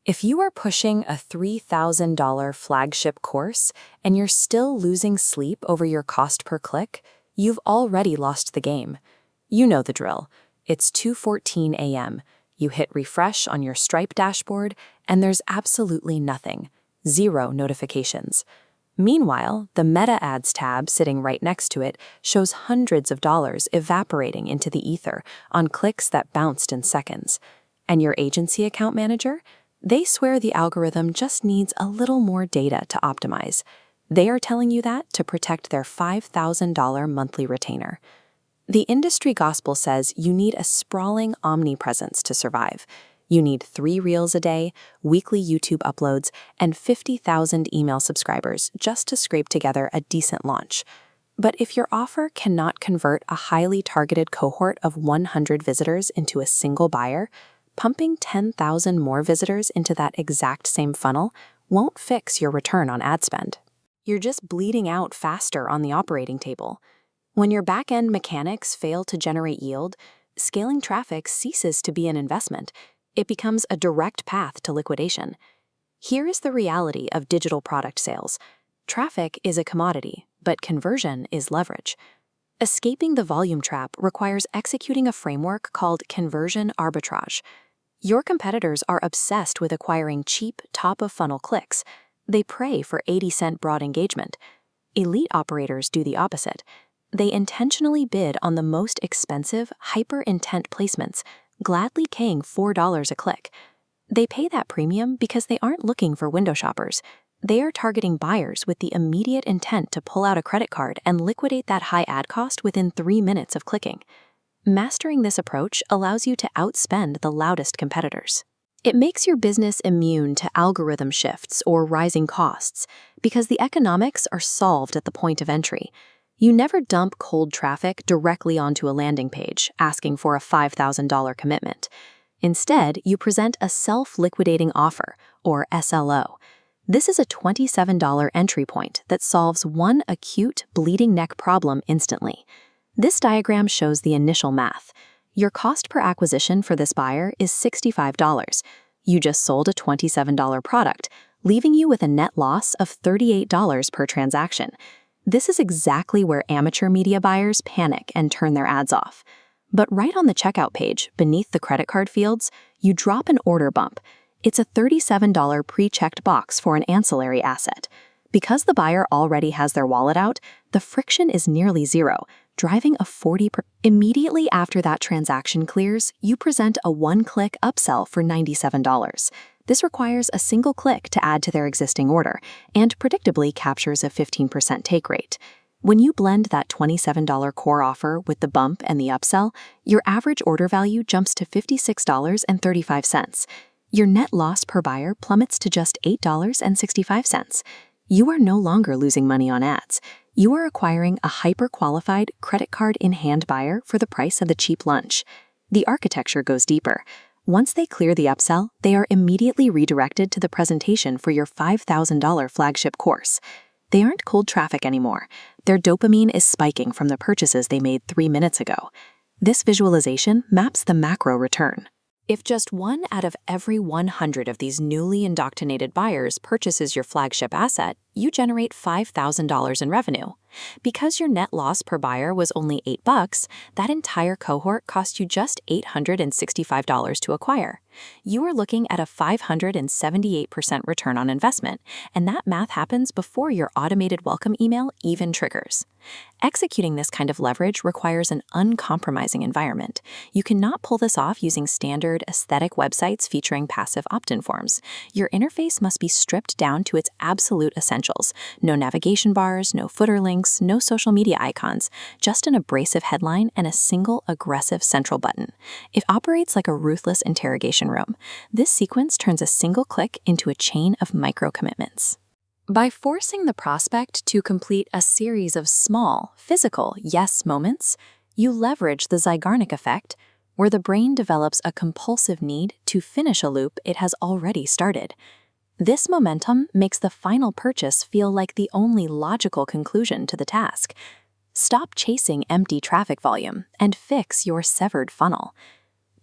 If you are pushing a $3,000 flagship course and you're still losing sleep over your cost per click, you've already lost the game. You know the drill. It's 2:14 a.m. You hit refresh on your Stripe dashboard, and there's absolutely nothing. Zero notifications. Meanwhile, the Meta Ads tab sitting right next to it shows hundreds of dollars evaporating into the ether on clicks that bounced in seconds. And your agency account manager? They swear the algorithm just needs a little more data to optimize. They are telling you that to protect their $5,000 monthly retainer. The industry gospel says you need a sprawling omnipresence to survive. You need 3 reels a day, weekly YouTube uploads, and 50,000 email subscribers just to scrape together a decent launch. But if your offer cannot convert a highly targeted cohort of 100 visitors into a single buyer, pumping 10,000 more visitors into that exact same funnel won't fix your return on ad spend. You're just bleeding out faster on the operating table. When your backend mechanics fail to generate yield, scaling traffic ceases to be an investment. It becomes a direct path to liquidation. Here is the reality of digital product sales. Traffic is a commodity, but conversion is leverage. Escaping the volume trap requires executing a framework called conversion arbitrage. Your competitors are obsessed with acquiring cheap, top-of-funnel clicks. They pray for 80-cent broad engagement. Elite operators do the opposite. They intentionally bid on the most expensive, hyper-intent placements, gladly paying $4 a click. They pay that premium because they aren't looking for window shoppers. They are targeting buyers with the immediate intent to pull out a credit card and liquidate that high ad cost within 3 minutes of clicking. Mastering this approach allows you to outspend the loudest competitors. It makes your business immune to algorithm shifts or rising costs because the economics are solved at the point of entry. You never dump cold traffic directly onto a landing page asking for a $5,000 commitment. Instead, you present a self-liquidating offer, or SLO. This is a $27 entry point that solves one acute bleeding neck problem instantly. This diagram shows the initial math. Your cost per acquisition for this buyer is $65. You just sold a $27 product, leaving you with a net loss of $38 per transaction. This is exactly where amateur media buyers panic and turn their ads off. But right on the checkout page, beneath the credit card fields, you drop an order bump. It's a $37 pre-checked box for an ancillary asset. Because the buyer already has their wallet out, the friction is nearly zero, driving a 40%. Immediately after that transaction clears, you present a one-click upsell for $97. This requires a single click to add to their existing order and predictably captures a 15% take rate. When you blend that $27 core offer with the bump and the upsell, your average order value jumps to $56.35. Your net loss per buyer plummets to just $8.65. You are no longer losing money on ads. You are acquiring a hyper-qualified credit card-in-hand buyer for the price of the cheap lunch. The architecture goes deeper. Once they clear the upsell, they are immediately redirected to the presentation for your $5,000 flagship course. They aren't cold traffic anymore. Their dopamine is spiking from the purchases they made 3 minutes ago. This visualization maps the macro return. If just 1 out of every 100 of these newly indoctrinated buyers purchases your flagship asset, you generate $5,000 in revenue. Because your net loss per buyer was only $8, that entire cohort cost you just $865 to acquire. You are looking at a 578% return on investment, and that math happens before your automated welcome email even triggers. Executing this kind of leverage requires an uncompromising environment. You cannot pull this off using standard aesthetic websites featuring passive opt-in forms. Your interface must be stripped down to its absolute essentials. No navigation bars, no footer links, no social media icons, just an abrasive headline and a single aggressive central button. It operates like a ruthless interrogation room. This sequence turns a single click into a chain of micro-commitments. By forcing the prospect to complete a series of small, physical yes moments, you leverage the Zeigarnik effect, where the brain develops a compulsive need to finish a loop it has already started. This momentum makes the final purchase feel like the only logical conclusion to the task. Stop chasing empty traffic volume and fix your severed funnel.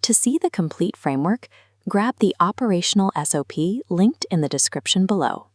To see the complete framework, grab the operational SOP linked in the description below.